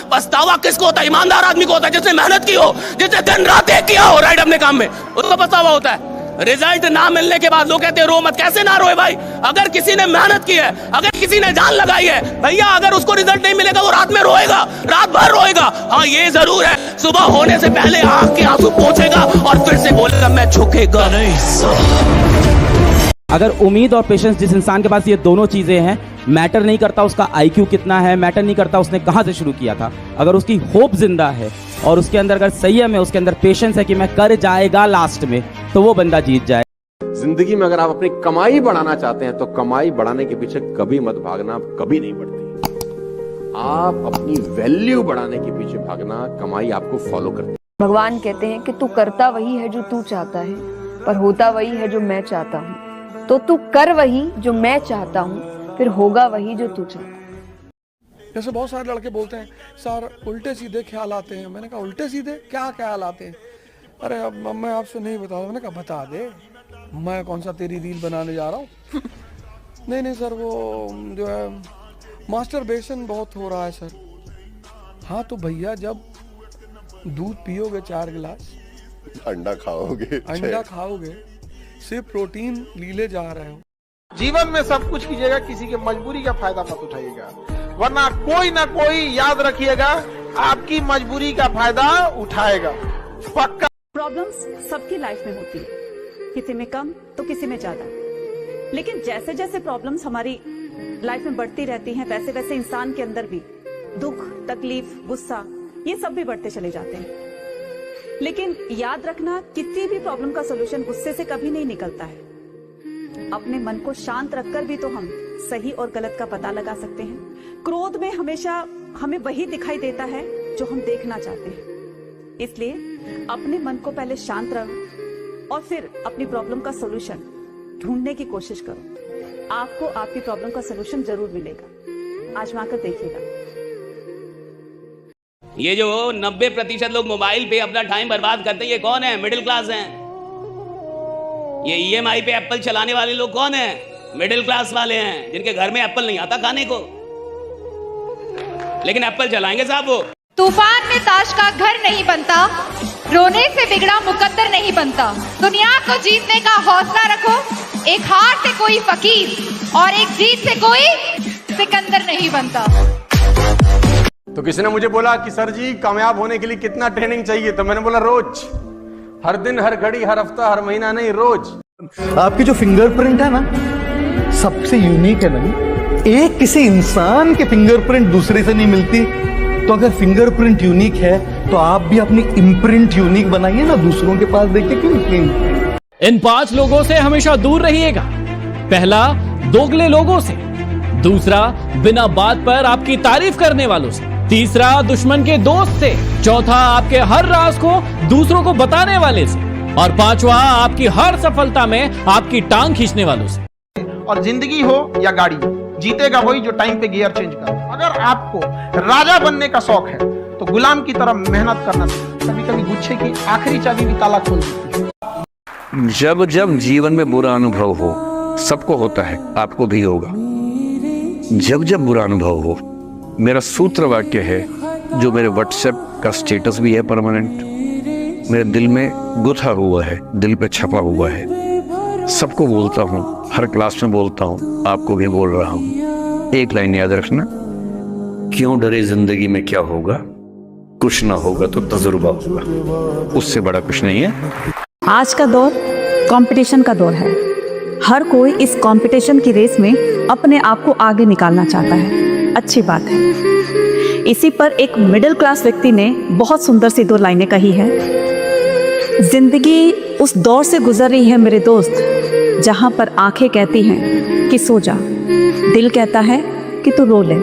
पछतावा किसको होता है? ईमानदार आदमी को होता है, जिसने मेहनत की हो, जिसने दिन रात एक किया हो राइट अपने काम में, उसको पछतावा होता है। रिजल्ट ना मिलने के बाद लोग कहते हैं रो मत। कैसे ना रोए भाई? अगर किसी ने मेहनत की है, अगर किसी ने जान लगाई है भैया, अगर उसको रिजल्ट नहीं मिलेगा वो रात में रोएगा, रात भर रोएगा। हाँ ये जरूर है, सुबह होने से पहले आंख के आंसू पोंछेगा और फिर से बोलेगा मैं झुकेगा नहीं। अगर उम्मीद और पेशेंस, जिस इंसान के पास ये दोनों चीजें हैं, मैटर नहीं करता उसका आईक्यू कितना है, मैटर नहीं करता उसने कहां से शुरू किया था, अगर उसकी होप जिंदा है और उसके अंदर अगर संयम है, उसके अंदर पेशेंस है कि मैं कर जाएगा लास्ट में, तो वो बंदा जीत जाए। जिंदगी में अगर आप अपनी कमाई बढ़ाना चाहते हैं तो कमाई बढ़ाने के पीछे कभी मत भागना, कभी नहीं बढ़ती। आप अपनी वैल्यू बढ़ाने के पीछे भागना, कमाई आपको फॉलो करती है। भगवान कहते हैं कि तू करता वही है जो तू चाहता है, पर होता वही है जो मैं चाहता हूँ। तो तू कर वही जो मैं चाहता हूँ, फिर होगा वही जो तू चाहता है। जैसे बहुत सारे लड़के बोलते हैं सर उल्टे सीधे ख्याल आते हैं। मैंने कहा उल्टे सीधे क्या ख्याल आते हैं? अरे अब मैं आपसे नहीं बता रहा। मैंने कहा बता दे, मैं कौन सा तेरी रील बनाने जा रहा हूँ। नहीं सर, वो जो है मास्टरबेशन बहुत हो रहा है सर। हाँ तो भैया जब दूध पियोगे 4 गिलास, अंडा खाओगे, सिर्फ प्रोटीन लीले जा रहे हो। जीवन में सब कुछ कीजिएगा, किसी की मजबूरी का फायदा मत उठाइएगा, वरना कोई ना कोई याद रखिएगा आपकी मजबूरी का फायदा उठाएगा पक्का। प्रॉब्लम्स सबकी लाइफ में होती है, किसी में कम तो किसी में ज्यादा। लेकिन जैसे जैसे प्रॉब्लम्स हमारी लाइफ में बढ़ती रहती हैं, वैसे वैसे इंसान के अंदर भी दुख, तकलीफ, गुस्सा, ये सब भी बढ़ते चले जाते हैं। लेकिन याद रखना, किसी भी प्रॉब्लम का सोल्यूशन गुस्से से कभी नहीं निकलता है। अपने मन को शांत रखकर भी तो हम सही और गलत का पता लगा सकते हैं। क्रोध में हमेशा हमें वही दिखाई देता है जो हम देखना चाहते हैं। इसलिए अपने मन को पहले शांत रखो और फिर अपनी प्रॉब्लम का सोल्यूशन ढूंढने की कोशिश करो। आपको आपकी प्रॉब्लम का सोल्यूशन जरूर मिलेगा। आजमा कर देखिएगा। ये जो 90% लोग मोबाइल पे अपना टाइम बर्बाद करते हैं, ये कौन है? मिडिल क्लास हैं। ये EMI पे एप्पल चलाने वाले लोग कौन हैं? मिडिल क्लास वाले हैं, जिनके घर में एप्पल नहीं आता खाने को, लेकिन एप्पल चलाएंगे साहब वो। तूफान में ताश का घर नहीं बनता, रोने से बिगड़ा मुकद्दर नहीं बनता। दुनिया को जीतने का हौसला रखो, एक हार से कोई फकीर और एक जीत से कोई सिकंदर नहीं बनता। तो किसी ने मुझे बोला कि सर जी कामयाब होने के लिए कितना ट्रेनिंग चाहिए? तो मैंने बोला रोज, हर दिन, हर घड़ी, हर हफ्ता, हर महीना नहीं, रोज। आपकी जो फिंगरप्रिंट है ना, सबसे यूनिक है ना। एक किसी इंसान के फिंगरप्रिंट दूसरे से नहीं मिलती। तो अगर फिंगरप्रिंट यूनिक है तो आप भी अपनी इम्प्रिंट यूनिक बनाइए ना, दूसरों के पास देखिए क्यों। इन 5 लोगों से हमेशा दूर रहिएगा। पहला, दोगले लोगों से। दूसरा, बिना बात पर आपकी तारीफ करने वालों से। तीसरा, दुश्मन के दोस्त से। चौथा, आपके हर राज को दूसरों को बताने वाले से। और पांचवा, आपकी हर सफलता में आपकी टांग खींचने वालों से। और जिंदगी हो या गाड़ी, जीतेगा वही जो टाइम पे गियर चेंज कर। अगर आपको राजा बनने का शौक है तो गुलाम की तरह मेहनत करना चाहिए। कभी कभी गुच्छे की आखिरी चाबी भी ताला खोल देती है। जब जब जीवन में बुरा अनुभव हो, सबको होता है, आपको भी होगा। जब जब बुरा अनुभव हो, मेरा सूत्र वाक्य है जो मेरे व्हाट्सएप का स्टेटस भी है परमानेंट, मेरे दिल में गुथा हुआ है, दिल पे छपा हुआ है। सबको बोलता हूँ, हर क्लास में बोलता हूँ, आपको भी बोल रहा हूँ। एक लाइन याद रखना, क्यों डरे जिंदगी में क्या होगा, कुछ ना होगा तो तजुर्बा होगा, उससे बड़ा कुछ नहीं है। आज का दौर कंपटीशन का दौर है। हर कोई इस कंपटीशन की रेस में अपने आप को आगे निकालना चाहता है। अच्छी बात है। इसी पर एक मिडिल क्लास व्यक्ति ने बहुत सुंदर सी 2 लाइनें कही है। जिंदगी उस दौर से गुजर रही है मेरे दोस्त, जहां पर आंखें कहती हैं कि सो जा, दिल कहता है कि तू रो ले,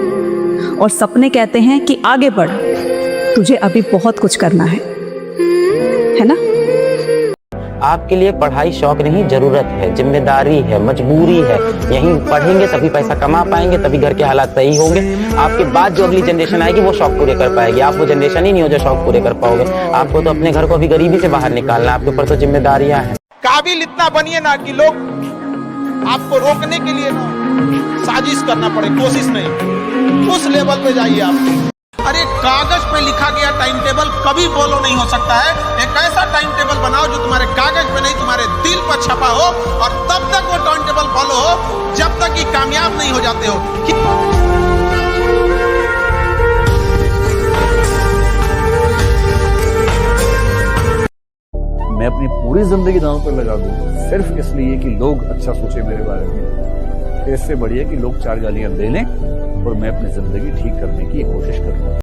और सपने कहते हैं कि आगे बढ़, तुझे अभी बहुत कुछ करना है ना। आपके लिए पढ़ाई शौक नहीं, जरूरत है, जिम्मेदारी है, मजबूरी है। यहीं पढ़ेंगे तभी पैसा कमा पाएंगे, तभी घर के हालात सही होंगे। आपके बाद जो अगली जनरेशन आएगी वो शौक पूरे कर पाएगी। आप वो जनरेशन ही नहीं हो जो शौक पूरे कर पाओगे। आपको तो अपने घर को अभी गरीबी से बाहर निकालना है। आपके ऊपर तो जिम्मेदारियां हैं। काबिल इतना बनिए ना कि लोग आपको रोकने के लिए ना साजिश करना पड़े, कोशिश नहीं, उस लेवल पे जाइए आप। अरे कागज पे लिखा गया टाइम टेबल कभी फॉलो नहीं हो सकता है। एक ऐसा टाइम टेबल बनाओ जो तुम्हारे कागज पे नहीं तुम्हारे दिल पर छपा हो, और तब तक वो टाइम टेबल फॉलो हो जब तक कि कामयाब नहीं हो जाते हो। मैं अपनी पूरी जिंदगी दांव पर लगा दूं सिर्फ इसलिए कि लोग अच्छा सोचे मेरे बारे में। इससे बढ़िया कि लोग 4 गालियां दे लें और मैं अपनी जिंदगी ठीक करने की कोशिश करूं।